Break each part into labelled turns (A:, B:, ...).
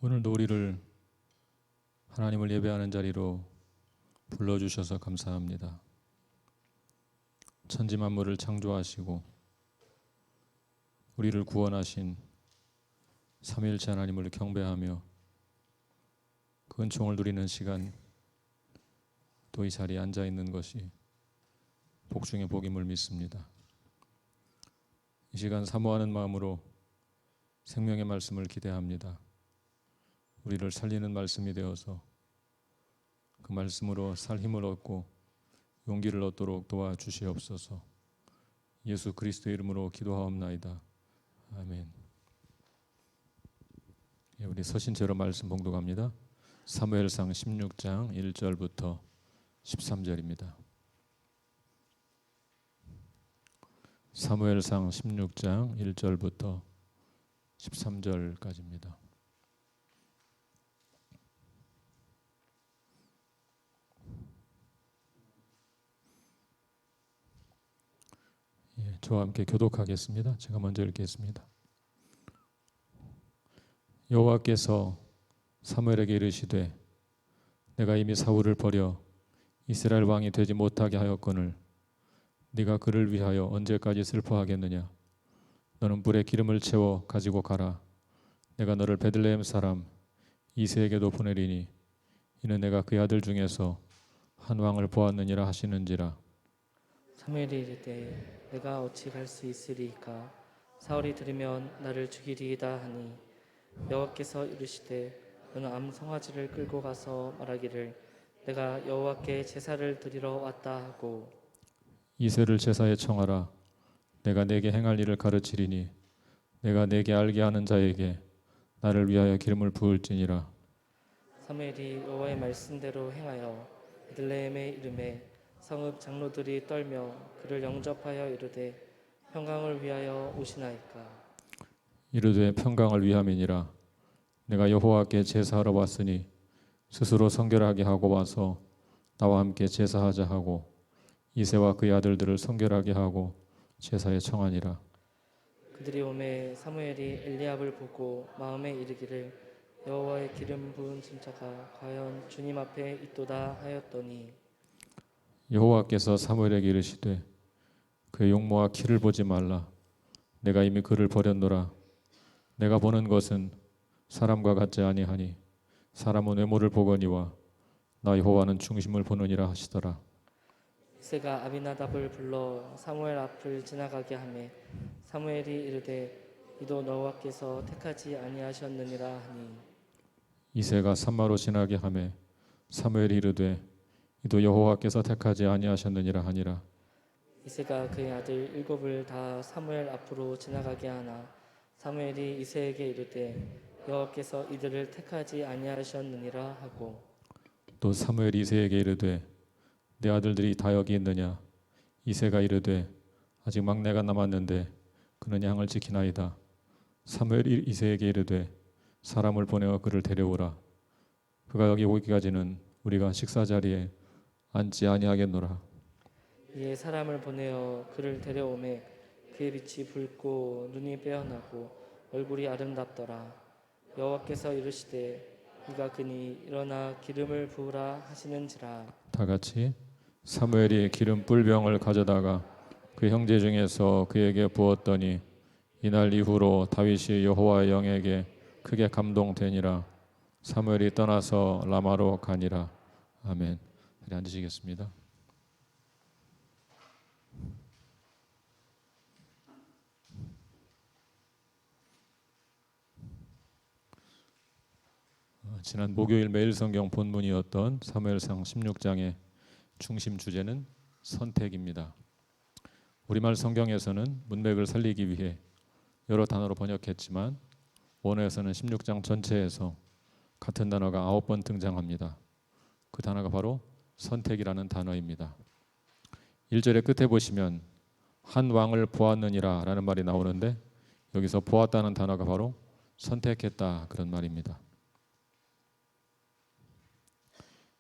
A: 오늘도 우리를 하나님을 예배하는 자리로 불러주셔서 감사합니다. 천지 만물을 창조하시고 우리를 구원하신 삼위일체 하나님을 경배하며 그 은총을 누리는 시간, 또 이 자리에 앉아 있는 것이 복 중의 복임을 믿습니다. 이 시간 사모하는 마음으로 생명의 말씀을 기대합니다. 우리를 살리는 말씀이 되어서 그 말씀으로 살 힘을 얻고 용기를 얻도록 도와주시옵소서. 예수 그리스도의 이름으로 기도하옵나이다. 아멘. 우리 서신 채로 말씀 봉독합니다. 사무엘상 16장 1절부터 13절입니다. 사무엘상 16장 1절부터 13절까지입니다. 저와 함께 교독하겠습니다. 제가 먼저 읽겠습니다. 여호와께서 사무엘에게 이르시되 내가 이미 사울을 버려 이스라엘 왕이 되지 못하게 하였거늘 네가 그를 위하여 언제까지 슬퍼하겠느냐. 너는 불에 기름을 채워 가지고 가라. 내가 너를 베들레헴 사람 이새에게도 보내리니 이는 내가 그의 아들 중에서 한 왕을 보았느니라 하시는지라.
B: 사무엘이 이르되 내가 어찌 갈 수 있으리이까. 사울이 들으면 나를 죽이리이다 하니 여호와께서 이르시되 너는 암 송아지를 끌고 가서 말하기를 내가 여호와께 제사를 드리러 왔다 하고
A: 이새를 제사에 청하라. 내가 내게 행할 일을 가르치리니 내가 내게 알게 하는 자에게 나를 위하여 기름을 부을지니라.
B: 사무엘이 여호와의 말씀대로 행하여 베들레헴에 이르매 성읍 장로들이 떨며 그를 영접하여 이르되 평강을 위하여 오시나이까.
A: 이르되 평강을 위함이니라. 내가 여호와께 제사하러 왔으니 스스로 성결하게 하고 와서 나와 함께 제사하자 하고 이새와 그의 아들들을 성결하게 하고 제사에 청하니라.
B: 그들이 오매 사무엘이 엘리압을 보고 마음에 이르기를 여호와의 기름 부은 짐자가 과연 주님 앞에 있도다 하였더니
A: 여호와께서 사무엘에게 이르시되 그의 용모와 키를 보지 말라. 내가 이미 그를 버렸노라. 내가 보는 것은 사람과 같지 아니하니 사람은 외모를 보거니와 나 여호와는 중심을 보느니라 하시더라.
B: 이새가 아비나답을 불러 사무엘 앞을 지나가게 하매 사무엘이 이르되 이도 여호와께서 택하지 아니하셨느니라 하니
A: 이새가 산마로 지나게 하매 사무엘이 이르되 이도 여호와께서 택하지 아니하셨느니라 하니라.
B: 이새가 그의 아들 일곱을 다 사무엘 앞으로 지나가게 하나 사무엘이 이새에게 이르되 여호와께서 이들을 택하지 아니하셨느니라 하고
A: 또 사무엘이 이새에게 이르되 내 아들들이 다 여기 있느냐. 이새가 이르되 아직 막내가 남았는데 그는 양을 지키나이다. 사무엘이 이새에게 이르되 사람을 보내어 그를 데려오라. 그가 여기 오기까지는 우리가 식사 자리에 앉지 아니하겠노라.
B: 이에 사람을 보내어 그를 데려오매 그의 빛이 붉고 눈이 빼어나고 얼굴이 아름답더라. 여호와께서 이르시되 이가 그니 일어나 기름을 부으라 하시는지라.
A: 다 같이 사무엘이 기름 뿔병을 가져다가 그 형제 중에서 그에게 부었더니 이날 이후로 다윗이 여호와의 영에게 크게 감동되니라. 사무엘이 떠나서 라마로 가니라. 아멘. 자리에 앉으시겠습니다. 지난 목요일 매일 성경 본문이었던 사무엘상 16장의 중심 주제는 선택입니다. 우리말 성경에서는 문맥을 살리기 위해 여러 단어로 번역했지만 원어에서는 16장 전체에서 같은 단어가 9번 등장합니다. 그 단어가 바로 선택이라는 단어입니다. 1절의 끝에 보시면 한 왕을 보았느니라 라는 말이 나오는데 여기서 보았다는 단어가 바로 선택했다 그런 말입니다.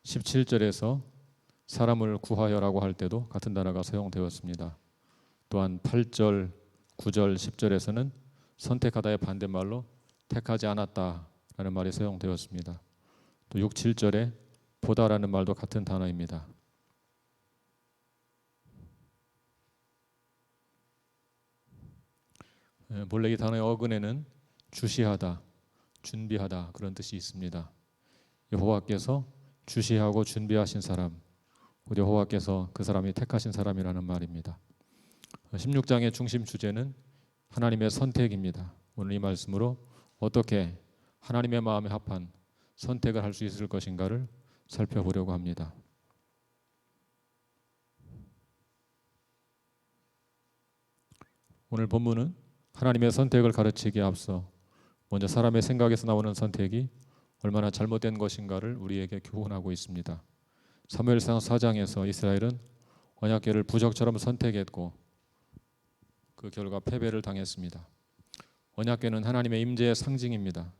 A: 17절에서 사람을 구하여라고 할 때도 같은 단어가 사용되었습니다. 또한 8절, 9절, 10절에서는 선택하다의 반대말로 택하지 않았다 라는 말이 사용되었습니다. 또 6, 7절에 보다라는 말도 같은 단어입니다. 본래 이 단어의 어근에는 주시하다, 준비하다 그런 뜻이 있습니다. 여호와께서 주시하고 준비하신 사람, 우리 여호와께서 그 사람이 택하신 사람이라는 말입니다. 16장의 중심 주제는 하나님의 선택입니다. 오늘 이 말씀으로 어떻게 하나님의 마음에 합한 선택을 할 수 있을 것인가를 살펴보려고 합니다. 오늘 본문은 하나님의 선택을 가르치기에 앞서 먼저 사람의 생각에서 나오는 선택이 얼마나 잘못된 것인가를 우리에게 교훈하고 있습니다. 사무엘상 4장에서 이스라엘은 언약궤를 부적처럼 선택했고 그 결과 패배를 당했습니다. 언약궤는 하나님의 임재의 상징입니다.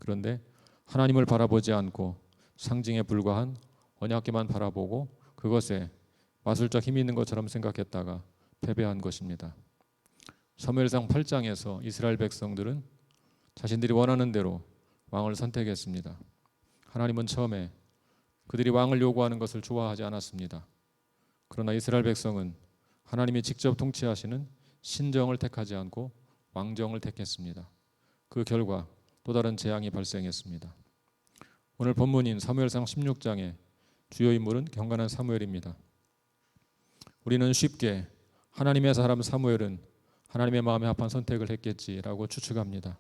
A: 그런데 하나님을 바라보지 않고 상징에 불과한 언약궤만 바라보고 그것에 마술적 힘이 있는 것처럼 생각했다가 패배한 것입니다. 사무엘상 8장에서 이스라엘 백성들은 자신들이 원하는 대로 왕을 선택했습니다. 하나님은 처음에 그들이 왕을 요구하는 것을 좋아하지 않았습니다. 그러나 이스라엘 백성은 하나님이 직접 통치하시는 신정을 택하지 않고 왕정을 택했습니다. 그 결과 또 다른 재앙이 발생했습니다. 오늘 본문인 사무엘상 16장의 주요 인물은 경건한 사무엘입니다. 우리는 쉽게 하나님의 사람 사무엘은 하나님의 마음에 합한 선택을 했겠지라고 추측합니다.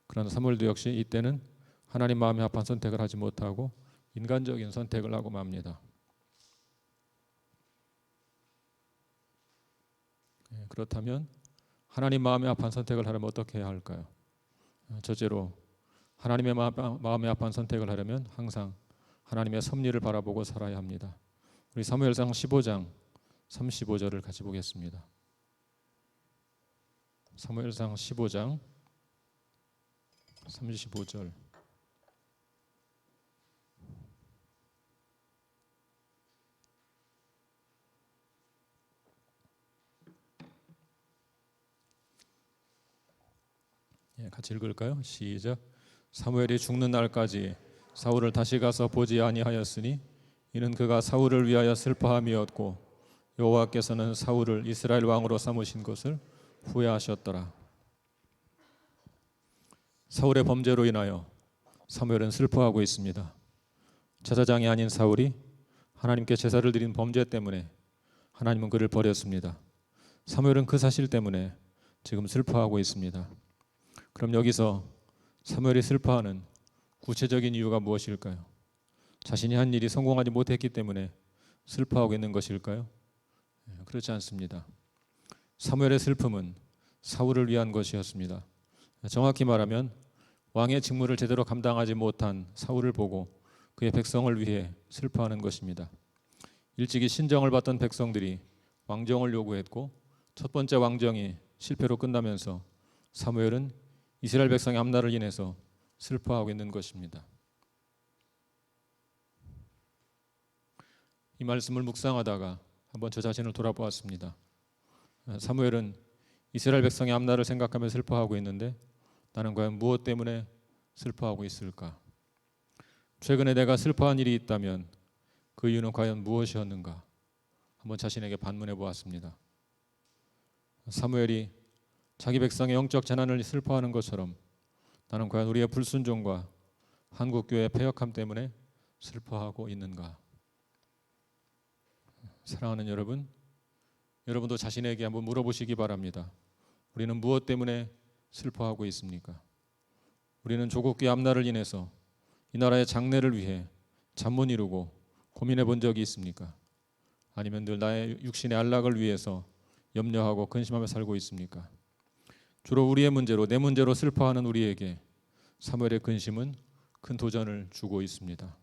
A: 그러나 사무엘도 역시 이때는 하나님 마음에 합한 선택을 하지 못하고 인간적인 선택을 하고 맙니다. 그렇다면 하나님 마음에 합한 선택을 하려면 어떻게 해야 할까요? 첫째로 하나님의 마음에 합한 선택을 하려면 항상 하나님의 섭리를 바라보고 살아야 합니다. 우리 사무엘상 15장 35절을 같이 보겠습니다. 사무엘상 15장 35절. 같이 읽을까요? 시작. 사무엘이 죽는 날까지 사울을 다시 가서 보지 아니하였으니 이는 그가 사울을 위하여 슬퍼함이었고 여호와께서는 사울을 이스라엘 왕으로 삼으신 것을 후회하셨더라. 사울의 범죄로 인하여 사무엘은 슬퍼하고 있습니다. 제사장이 아닌 사울이 하나님께 제사를 드린 범죄 때문에 하나님은 그를 버렸습니다. 사무엘은 그 사실 때문에 지금 슬퍼하고 있습니다. 그럼 여기서 사무엘이 슬퍼하는 구체적인 이유가 무엇일까요? 자신이 한 일이 성공하지 못했기 때문에 슬퍼하고 있는 것일까요? 그렇지 않습니다. 사무엘의 슬픔은 사울을 위한 것이었습니다. 정확히 말하면 왕의 직무를 제대로 감당하지 못한 사울을 보고 그의 백성을 위해 슬퍼하는 것입니다. 일찍이 신정을 받던 백성들이 왕정을 요구했고 첫 번째 왕정이 실패로 끝나면서 사무엘은 이스라엘 백성의 암날을 인해서 슬퍼하고 있는 것입니다. 이 말씀을 묵상하다가 한번 저 자신을 돌아보았습니다. 사무엘은 이스라엘 백성의 암날을 생각하며 슬퍼하고 있는데 나는 과연 무엇 때문에 슬퍼하고 있을까? 최근에 내가 슬퍼한 일이 있다면 그 이유는 과연 무엇이었는가? 한번 자신에게 반문해 보았습니다. 사무엘이 자기 백성의 영적 재난을 슬퍼하는 것처럼 나는 과연 우리의 불순종과 한국교회의 패역함 때문에 슬퍼하고 있는가? 사랑하는 여러분, 여러분도 자신에게 한번 물어보시기 바랍니다. 우리는 무엇 때문에 슬퍼하고 있습니까? 우리는 조국의 앞날을 인해서 이 나라의 장래를 위해 잠 못 이루고 고민해 본 적이 있습니까? 아니면 늘 나의 육신의 안락을 위해서 염려하고 근심하며 살고 있습니까? 주로 우리의 문제로, 내 문제로 슬퍼하는 우리에게 사무엘의 근심은 큰 도전을 주고 있습니다.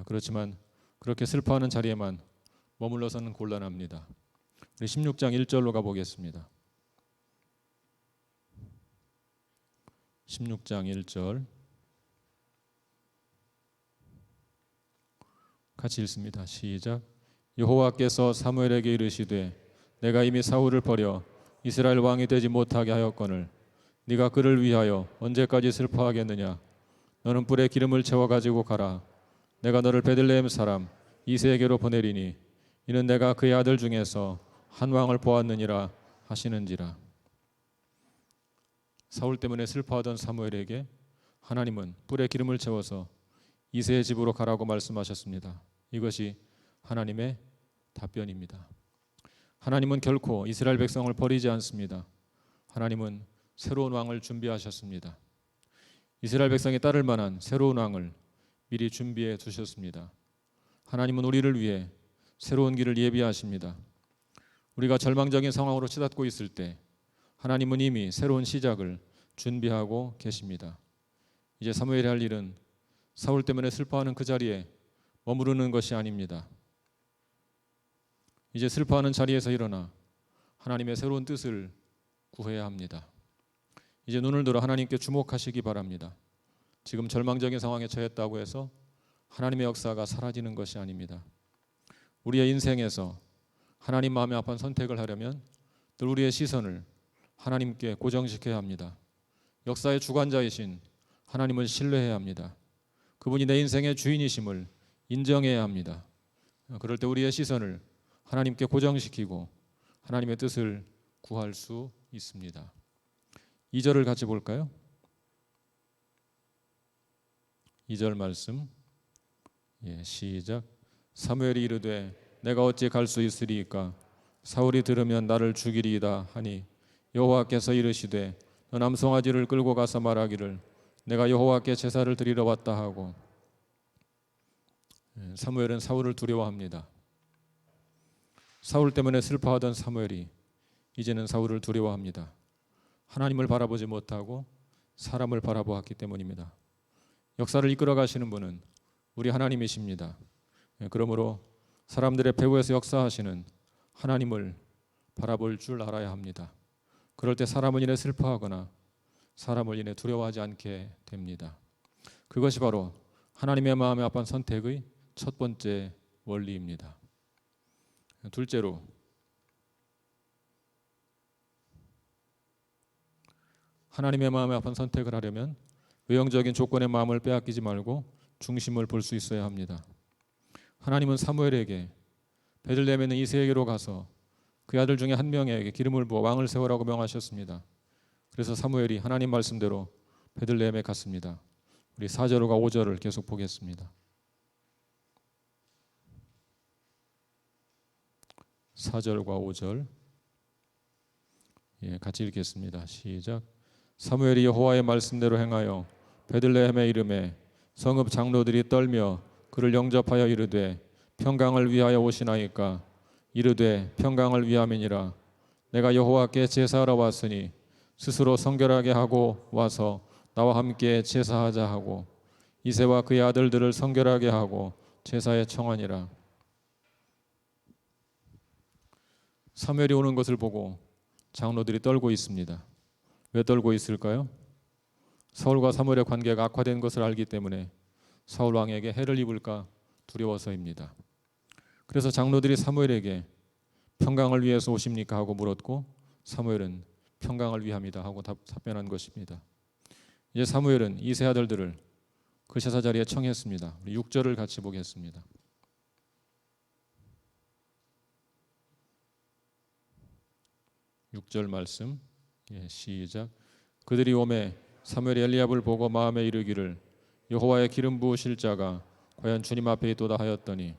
A: 그렇지만 그렇게 슬퍼하는 자리에만 머물러서는 곤란합니다. 우리 16장 1절로 가보겠습니다. 16장 1절 같이 읽습니다. 시작. 여호와께서 사무엘에게 이르시되 내가 이미 사울을 버려 이스라엘 왕이 되지 못하게 하였거늘 네가 그를 위하여 언제까지 슬퍼하겠느냐? 너는 뿔에 기름을 채워 가지고 가라. 내가 너를 베들레헴 사람 이새에게로 보내리니 이는 내가 그의 아들 중에서 한 왕을 보았느니라 하시는지라. 사울 때문에 슬퍼하던 사무엘에게 하나님은 뿔에 기름을 채워서 이새의 집으로 가라고 말씀하셨습니다. 이것이 하나님의 답변입니다. 하나님은 결코 이스라엘 백성을 버리지 않습니다. 하나님은 새로운 왕을 준비하셨습니다. 이스라엘 백성이 따를 만한 새로운 왕을 미리 준비해 두셨습니다. 하나님은 우리를 위해 새로운 길을 예비하십니다. 우리가 절망적인 상황으로 치닫고 있을 때 하나님은 이미 새로운 시작을 준비하고 계십니다. 이제 사무엘이 할 일은 사울 때문에 슬퍼하는 그 자리에 머무르는 것이 아닙니다. 이제 슬퍼하는 자리에서 일어나 하나님의 새로운 뜻을 구해야 합니다. 이제 눈을 들어 하나님께 주목하시기 바랍니다. 지금 절망적인 상황에 처했다고 해서 하나님의 역사가 사라지는 것이 아닙니다. 우리의 인생에서 하나님 마음에 합한 선택을 하려면 늘 우리의 시선을 하나님께 고정시켜야 합니다. 역사의 주관자이신 하나님을 신뢰해야 합니다. 그분이 내 인생의 주인이심을 인정해야 합니다. 그럴 때 우리의 시선을 하나님께 고정시키고 하나님의 뜻을 구할 수 있습니다. 2절을 같이 볼까요? 2절 말씀 시작. 사무엘이 이르되 내가 어찌 갈 수 있으리이까 사울이 들으면 나를 죽이리이다 하니 여호와께서 이르시되 너 남송아지를 끌고 가서 말하기를 내가 여호와께 제사를 드리러 왔다 하고. 사무엘은 사울을 두려워합니다. 사울 때문에 슬퍼하던 사무엘이 이제는 사울을 두려워합니다. 하나님을 바라보지 못하고 사람을 바라보았기 때문입니다. 역사를 이끌어 가시는 분은 우리 하나님이십니다. 그러므로 사람들의 배후에서 역사하시는 하나님을 바라볼 줄 알아야 합니다. 그럴 때 사람을 인해 슬퍼하거나 사람을 인해 두려워하지 않게 됩니다. 그것이 바로 하나님의 마음에 합한 선택의 첫 번째 원리입니다. 둘째로 하나님의 마음에 합한 선택을 하려면 외형적인 조건의 마음을 빼앗기지 말고 중심을 볼 수 있어야 합니다. 하나님은 사무엘에게 베들레헴에 있는 이새에게로 가서 그 아들 중에 한 명에게 기름을 부어 왕을 세우라고 명하셨습니다. 그래서 사무엘이 하나님 말씀대로 베들레헴에 갔습니다. 우리 4절과 5절을 계속 보겠습니다. 4절과 5절 같이 읽겠습니다. 시작. 사무엘이 여호와의 말씀대로 행하여 베들레헴에 이르매 성읍 장로들이 떨며 그를 영접하여 이르되 평강을 위하여 오시나이까. 이르되 평강을 위함이니라. 내가 여호와께 제사하러 왔으니 스스로 성결하게 하고 와서 나와 함께 제사하자 하고 이새와 그의 아들들을 성결하게 하고 제사에 청하니라. 사무엘이 오는 것을 보고 장로들이 떨고 있습니다. 왜 떨고 있을까요? 사울과 사무엘의 관계가 악화된 것을 알기 때문에 사울 왕에게 해를 입을까 두려워서입니다. 그래서 장로들이 사무엘에게 평강을 위해서 오십니까 하고 물었고 사무엘은 평강을 위함이다 하고 답변한 것입니다. 이제 사무엘은 이 세 아들들을 그 제사 자리에 청했습니다. 우리 6절을 같이 보겠습니다. 6절 말씀 시작. 그들이 오매 사무엘이 엘리압을 보고 마음에 이르기를 여호와의 기름 부으실 자가 과연 주님 앞에 있도다 하였더니.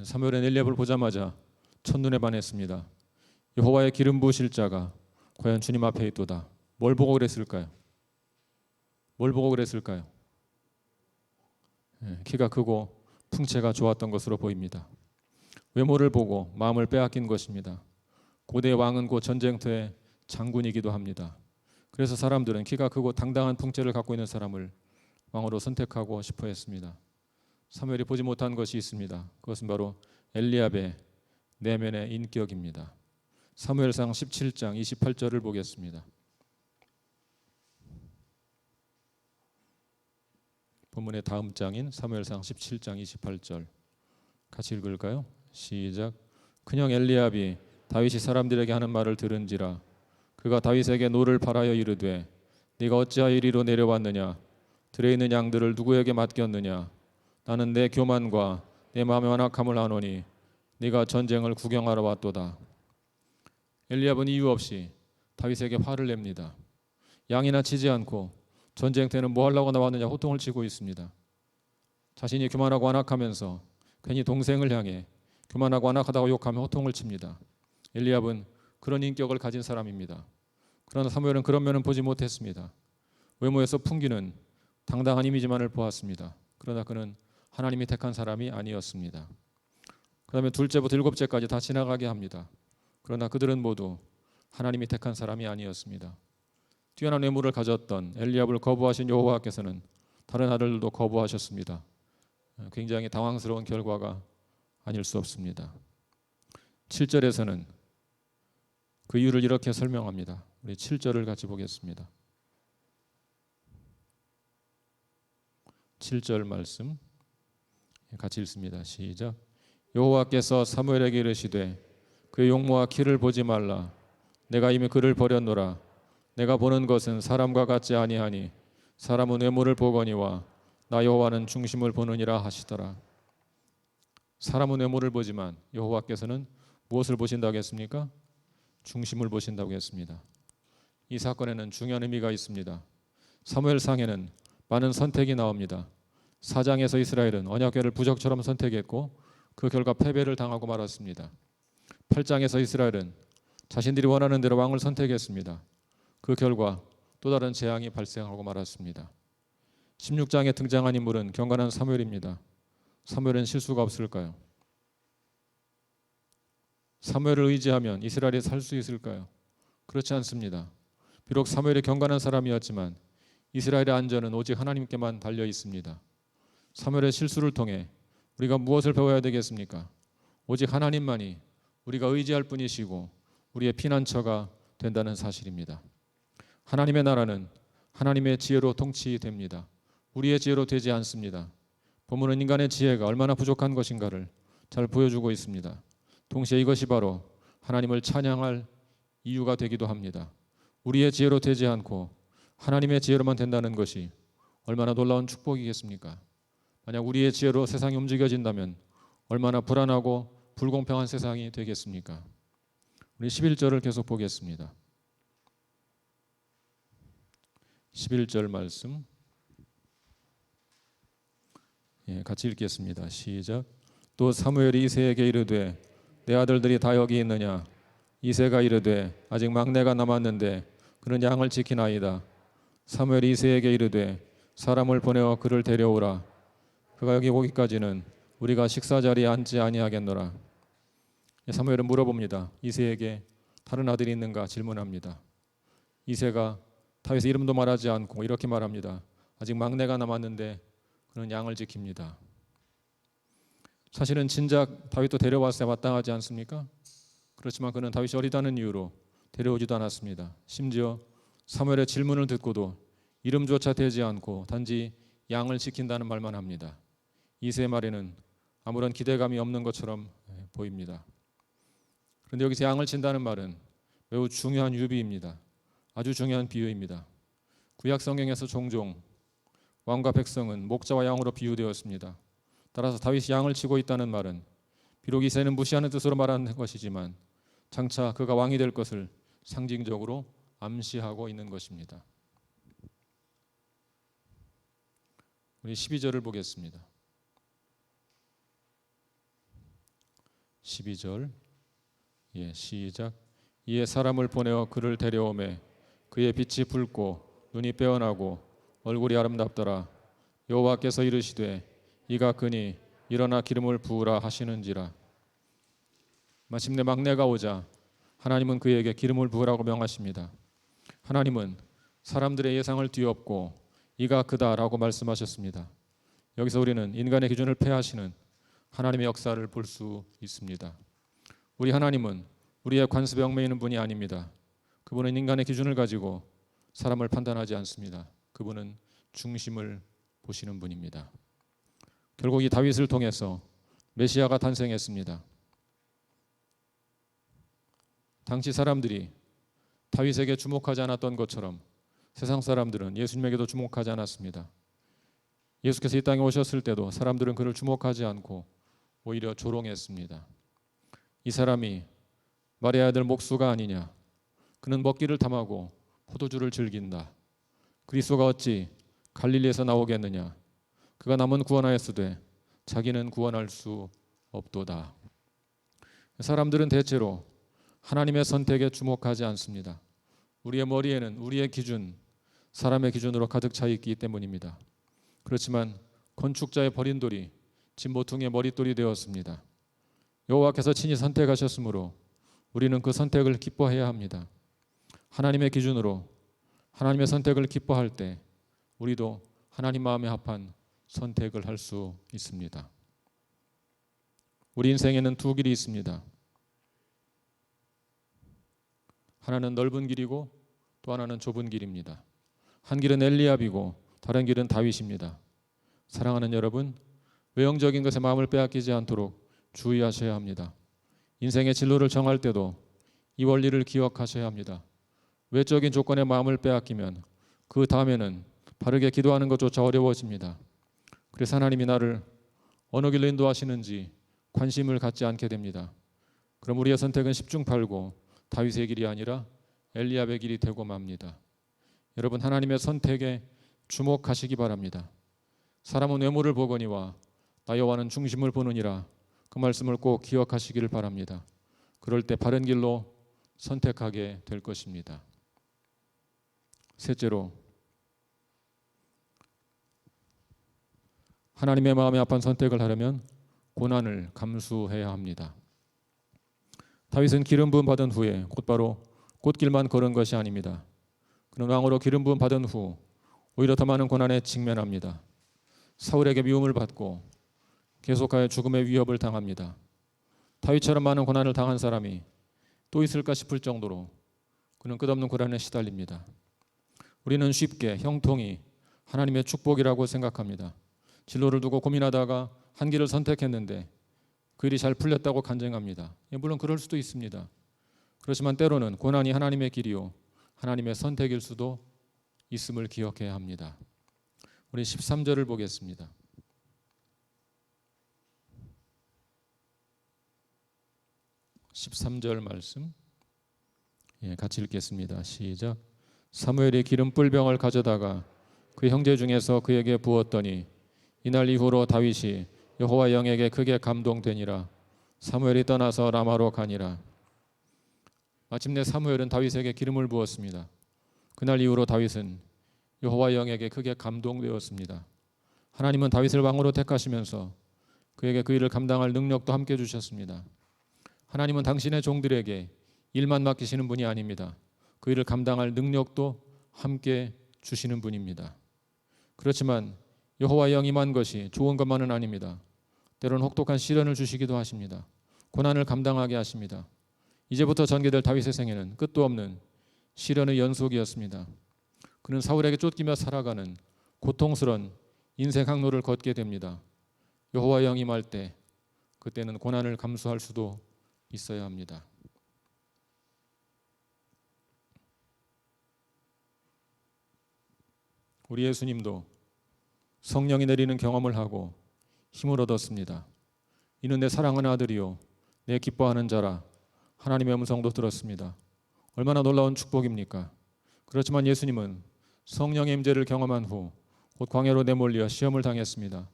A: 사무엘은 엘리압을 보자마자 첫눈에 반했습니다. 여호와의 기름 부으실 자가 과연 주님 앞에 있도다. 뭘 보고 그랬을까요? 뭘 보고 그랬을까요? 키가 크고 풍채가 좋았던 것으로 보입니다. 외모를 보고 마음을 빼앗긴 것입니다. 고대 왕은 곧 전쟁터의 장군이기도 합니다. 그래서 사람들은 키가 크고 당당한 풍채를 갖고 있는 사람을 왕으로 선택하고 싶어 했습니다. 사무엘이 보지 못한 것이 있습니다. 그것은 바로 엘리압의 내면의 인격입니다. 사무엘상 17장 28절을 보겠습니다. 본문의 다음 장인 사무엘상 17장 28절 같이 읽을까요? 시작. 그냥 엘리압이 다윗이 사람들에게 하는 말을 들은지라 그가 다윗에게 노를 팔하여 이르되 네가 어찌하여 이리로 내려왔느냐? 들에 있는 양들을 누구에게 맡겼느냐? 나는 내 교만과 내 마음의 완악함을 아노니 네가 전쟁을 구경하러 왔도다. 엘리압은 이유 없이 다윗에게 화를 냅니다. 양이나 치지 않고 전쟁 때는 뭐 하려고 나왔느냐 호통을 치고 있습니다. 자신이 교만하고 완악하면서 괜히 동생을 향해 교만하고 완악하다고 욕하며 호통을 칩니다. 엘리압은 그런 인격을 가진 사람입니다. 그러나 사무엘은 그런 면은 보지 못했습니다. 외모에서 풍기는 당당한 이미지만을 보았습니다. 그러나 그는 하나님이 택한 사람이 아니었습니다. 그 다음에 둘째부터 일곱째까지 다 지나가게 합니다. 그러나 그들은 모두 하나님이 택한 사람이 아니었습니다. 뛰어난 외모를 가졌던 엘리압을 거부하신 여호와께서는 다른 아들들도 거부하셨습니다. 굉장히 당황스러운 결과가 아닐 수 없습니다. 7절에서는 그 이유를 이렇게 설명합니다. 우리 7절을 같이 보겠습니다. 7절 말씀 같이 읽습니다. 시작. 여호와께서 사무엘에게 이르시되 그의 용모와 키를 보지 말라. 내가 이미 그를 버렸노라. 내가 보는 것은 사람과 같지 아니하니 사람은 외모를 보거니와 나 여호와는 중심을 보느니라 하시더라. 사람은 외모를 보지만 여호와께서는 무엇을 보신다고 했습니까? 중심을 보신다고 했습니다. 이 사건에는 중요한 의미가 있습니다. 사무엘상에는 많은 선택이 나옵니다. 4장에서 이스라엘은 언약궤를 부적처럼 선택했고 그 결과 패배를 당하고 말았습니다. 8장에서 이스라엘은 자신들이 원하는 대로 왕을 선택했습니다. 그 결과 또 다른 재앙이 발생하고 말았습니다. 16장에 등장한 인물은 경건한 사무엘입니다. 사무엘은 실수가 없을까요? 사무엘을 의지하면 이스라엘이 살 수 있을까요? 그렇지 않습니다. 비록 사무엘이 경건한 사람이었지만 이스라엘의 안전은 오직 하나님께만 달려 있습니다. 사무엘의 실수를 통해 우리가 무엇을 배워야 되겠습니까? 오직 하나님만이 우리가 의지할 분이시고 우리의 피난처가 된다는 사실입니다. 하나님의 나라는 하나님의 지혜로 통치됩니다. 우리의 지혜로 되지 않습니다. 본문은 인간의 지혜가 얼마나 부족한 것인가를 잘 보여주고 있습니다. 동시에 이것이 바로 하나님을 찬양할 이유가 되기도 합니다. 우리의 지혜로 되지 않고 하나님의 지혜로만 된다는 것이 얼마나 놀라운 축복이겠습니까? 만약 우리의 지혜로 세상이 움직여진다면 얼마나 불안하고 불공평한 세상이 되겠습니까? 우리 11절을 계속 보겠습니다. 11절 말씀 같이 읽겠습니다. 시작. 또 사무엘이 이새에게 이르되 내 아들들이 다 여기 있느냐? 이새가 이르되 아직 막내가 남았는데 그는 양을 지키나이다. 사무엘이 이새에게 이르되 사람을 보내어 그를 데려오라. 그가 여기 오기까지는 우리가 식사 자리에 앉지 아니하겠노라. 사무엘은 물어봅니다. 이새에게 다른 아들이 있는가 질문합니다. 이새가 다윗의 이름도 말하지 않고 이렇게 말합니다. 아직 막내가 남았는데 그는 양을 지킵니다. 사실은 진작 다윗도 데려왔어야 마땅하지 않습니까? 그렇지만 그는 다윗이 어리다는 이유로 데려오지도 않았습니다. 심지어 사무엘의 질문을 듣고도 이름조차 대지 않고 단지 양을 지킨다는 말만 합니다. 이새의 말에는 아무런 기대감이 없는 것처럼 보입니다. 그런데 여기서 양을 친다는 말은 매우 중요한 유비입니다. 아주 중요한 비유입니다. 구약 성경에서 종종 왕과 백성은 목자와 양으로 비유되었습니다. 따라서 다윗이 양을 치고 있다는 말은 비록 이새는 무시하는 뜻으로 말하는 것이지만 장차 그가 왕이 될 것을 상징적으로 암시하고 있는 것입니다. 우리 12절을 보겠습니다. 12절 시작. 이에 사람을 보내어 그를 데려오매 그의 빛이 붉고 눈이 빼어나고 얼굴이 아름답더라. 여호와께서 이르시되 이가 그니 일어나 기름을 부으라 하시는지라. 마침내 막내가 오자 하나님은 그에게 기름을 부으라고 명하십니다. 하나님은 사람들의 예상을 뒤엎고 이가 그다라고 말씀하셨습니다. 여기서 우리는 인간의 기준을 폐하시는 하나님의 역사를 볼 수 있습니다. 우리 하나님은 우리의 관습에 얽매이는 분이 아닙니다. 그분은 인간의 기준을 가지고 사람을 판단하지 않습니다. 그분은 중심을 보시는 분입니다. 결국 이 다윗을 통해서 메시아가 탄생했습니다. 당시 사람들이 다윗에게 주목하지 않았던 것처럼 세상 사람들은 예수님에게도 주목하지 않았습니다. 예수께서 이 땅에 오셨을 때도 사람들은 그를 주목하지 않고 오히려 조롱했습니다. 이 사람이 마리아의 아들 목수가 아니냐? 그는 먹기를 탐하고 포도주를 즐긴다. 그리스도가 어찌 갈릴리에서 나오겠느냐? 그가 남은 구원하였으되 자기는 구원할 수 없도다. 사람들은 대체로 하나님의 선택에 주목하지 않습니다. 우리의 머리에는 우리의 기준, 사람의 기준으로 가득 차 있기 때문입니다. 그렇지만 건축자의 버린 돌이 진보퉁이의 머릿돌이 되었습니다. 여호와께서 친히 선택하셨으므로 우리는 그 선택을 기뻐해야 합니다. 하나님의 기준으로 하나님의 선택을 기뻐할 때 우리도 하나님 마음에 합한 선택을 할 수 있습니다. 우리 인생에는 두 길이 있습니다. 하나는 넓은 길이고 또 하나는 좁은 길입니다. 한 길은 엘리압이고 다른 길은 다윗입니다. 사랑하는 여러분, 외형적인 것에 마음을 빼앗기지 않도록 주의하셔야 합니다. 인생의 진로를 정할 때도 이 원리를 기억하셔야 합니다. 외적인 조건에 마음을 빼앗기면 그 다음에는 바르게 기도하는 것조차 어려워집니다. 그래서 하나님이 나를 어느 길로 인도하시는지 관심을 갖지 않게 됩니다. 그럼 우리의 선택은 10중8구 다윗의 길이 아니라 엘리압의 길이 되고 맙니다. 여러분, 하나님의 선택에 주목하시기 바랍니다. 사람은 외모를 보거니와 나 여호와는 중심을 보느니라, 그 말씀을 꼭 기억하시기를 바랍니다. 그럴 때 바른 길로 선택하게 될 것입니다. 셋째로, 하나님의 마음에 합한 선택을 하려면 고난을 감수해야 합니다. 다윗은 기름 부음 받은 후에 곧바로 꽃길만 걸은 것이 아닙니다. 그는 왕으로 기름 부음 받은 후 오히려 더 많은 고난에 직면합니다. 사울에게 미움을 받고 계속하여 죽음의 위협을 당합니다. 다윗처럼 많은 고난을 당한 사람이 또 있을까 싶을 정도로 그는 끝없는 고난에 시달립니다. 우리는 쉽게 형통이 하나님의 축복이라고 생각합니다. 진로를 두고 고민하다가 한 길을 선택했는데 그 일이 잘 풀렸다고 간증합니다. 물론 그럴 수도 있습니다. 그렇지만 때로는 고난이 하나님의 길이요 하나님의 선택일 수도 있음을 기억해야 합니다. 우리 13절을 보겠습니다. 13절 말씀 같이 읽겠습니다. 시작. 사무엘이 기름 뿔병을 가져다가 그 형제 중에서 그에게 부었더니 이날 이후로 다윗이 여호와 영에게 크게 감동되니라. 사무엘이 떠나서 라마로 가니라. 마침내 사무엘은 다윗에게 기름을 부었습니다. 그날 이후로 다윗은 여호와 영에게 크게 감동되었습니다. 하나님은 다윗을 왕으로 택하시면서 그에게 그 일을 감당할 능력도 함께 주셨습니다. 하나님은 당신의 종들에게 일만 맡기시는 분이 아닙니다. 그 일을 감당할 능력도 함께 주시는 분입니다. 그렇지만 여호와의 영이 임한 것이 좋은 것만은 아닙니다. 때로는 혹독한 시련을 주시기도 하십니다. 고난을 감당하게 하십니다. 이제부터 전개될 다윗의 생애는 끝도 없는 시련의 연속이었습니다. 그는 사울에게 쫓기며 살아가는 고통스러운 인생 항로를 걷게 됩니다. 여호와의 영이 임할 때 그때는 고난을 감수할 수도 있어야 합니다. 우리 예수님도 성령이 내리는 경험을 하고 힘을 얻었습니다. 이는 내 사랑하는 아들이요 내 기뻐하는 자라. 하나님의 음성도 들었습니다. 얼마나 놀라운 축복입니까? 그렇지만 예수님은 성령의 임재를 경험한 후 곧 광야로 내몰려 시험을 당했습니다.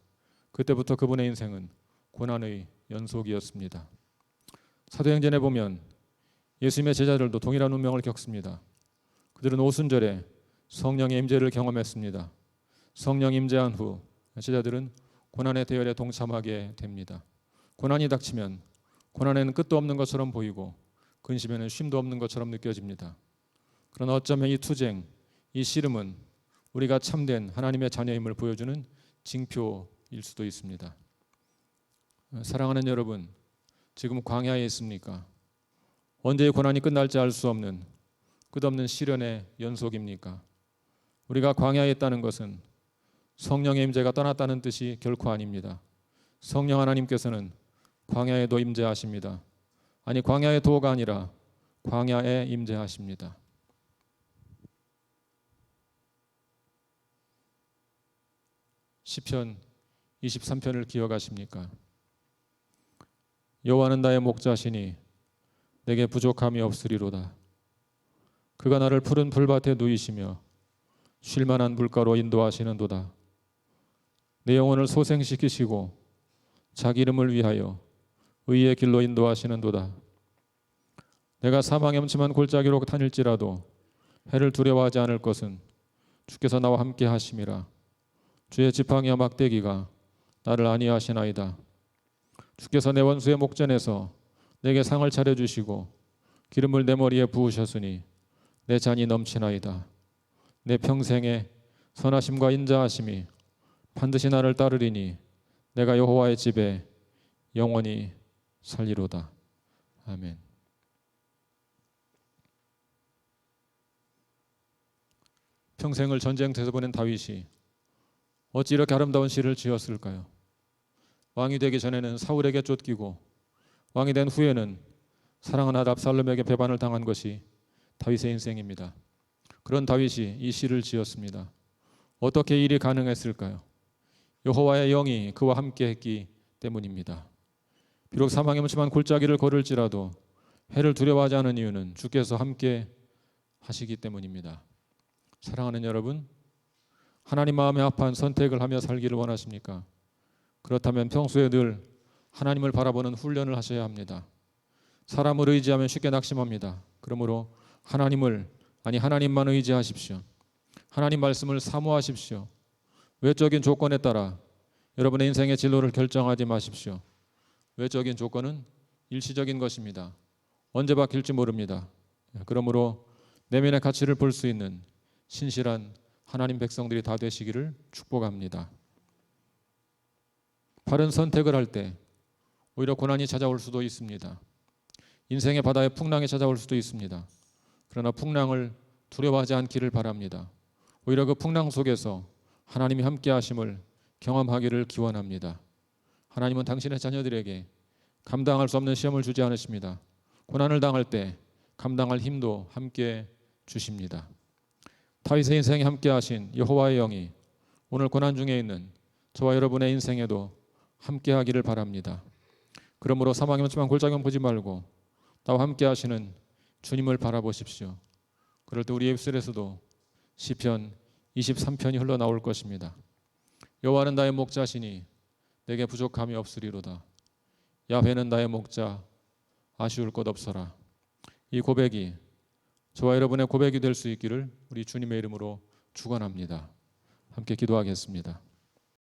A: 그때부터 그분의 인생은 고난의 연속이었습니다. 사도행전에 보면 예수님의 제자들도 동일한 운명을 겪습니다. 그들은 오순절에 성령의 임재를 경험했습니다. 성령 임재한 후 제자들은 고난의 대열에 동참하게 됩니다. 고난이 닥치면 고난에는 끝도 없는 것처럼 보이고 근심에는 쉼도 없는 것처럼 느껴집니다. 그러나 어쩌면 이 투쟁, 이 씨름은 우리가 참된 하나님의 자녀임을 보여주는 징표일 수도 있습니다. 사랑하는 여러분, 지금 광야에 있습니까? 언제 고난이 끝날지 알 수 없는 끝없는 시련의 연속입니까? 우리가 광야에 있다는 것은 성령의 임재가 떠났다는 뜻이 결코 아닙니다. 성령 하나님께서는 광야에도 임재하십니다. 아니, 광야의 도가 아니라 광야에 임재하십니다. 시편 23편을 기억하십니까? 여호와는 나의 목자시니 내게 부족함이 없으리로다. 그가 나를 푸른 풀밭에 누이시며 쉴 만한 물가로 인도하시는도다. 내 영혼을 소생시키시고 자기 이름을 위하여 의의 길로 인도하시는도다. 내가 사망의 음침한 골짜기로 다닐지라도 해를 두려워하지 않을 것은 주께서 나와 함께 하심이라. 주의 지팡이와 막대기가 나를 안위하시나이다. 주께서 내 원수의 목전에서 내게 상을 차려주시고 기름을 내 머리에 부으셨으니 내 잔이 넘치나이다. 내 평생에 선하심과 인자하심이 반드시 나를 따르리니 내가 여호와의 집에 영원히 살리로다. 아멘. 평생을 전쟁터에서 보낸 다윗이 어찌 이렇게 아름다운 시를 지었을까요? 왕이 되기 전에는 사울에게 쫓기고 왕이 된 후에는 사랑하는 아들 압살롬에게 배반을 당한 것이 다윗의 인생입니다. 그런 다윗이 이 시를 지었습니다. 어떻게 이 일이 가능했을까요? 여호와의 영이 그와 함께 했기 때문입니다. 비록 사망의 음침한 골짜기를 걸을지라도 해를 두려워하지 않은 이유는 주께서 함께 하시기 때문입니다. 사랑하는 여러분, 하나님 마음에 합한 선택을 하며 살기를 원하십니까? 그렇다면 평소에 늘 하나님을 바라보는 훈련을 하셔야 합니다. 사람을 의지하면 쉽게 낙심합니다. 그러므로 하나님만 의지하십시오. 하나님 말씀을 사모하십시오. 외적인 조건에 따라 여러분의 인생의 진로를 결정하지 마십시오. 외적인 조건은 일시적인 것입니다. 언제 바뀔지 모릅니다. 그러므로 내면의 가치를 볼 수 있는 신실한 하나님 백성들이 다 되시기를 축복합니다. 바른 선택을 할 때 오히려 고난이 찾아올 수도 있습니다. 인생의 바다에 풍랑이 찾아올 수도 있습니다. 그러나 풍랑을 두려워하지 않기를 바랍니다. 오히려 그 풍랑 속에서 하나님이 함께 하심을 경험하기를 기원합니다. 하나님은 당신의 자녀들에게 감당할 수 없는 시험을 주지 않으십니다. 고난을 당할 때 감당할 힘도 함께 주십니다. 다윗의 인생에 함께 하신 여호와의 영이 오늘 고난 중에 있는 저와 여러분의 인생에도 함께 하기를 바랍니다. 그러므로 사망의 음침한 골짜기만 보지 말고 나와 함께 하시는 주님을 바라보십시오. 그럴 때 우리의 입술에서도 시편 23편이 흘러나올 것입니다. 여호와는 나의 목자시니 내게 부족함이 없으리로다. 야훼는 나의 목자 아쉬울 것 없어라. 이 고백이 저와 여러분의 고백이 될 수 있기를 우리 주님의 이름으로 축원합니다. 함께 기도하겠습니다.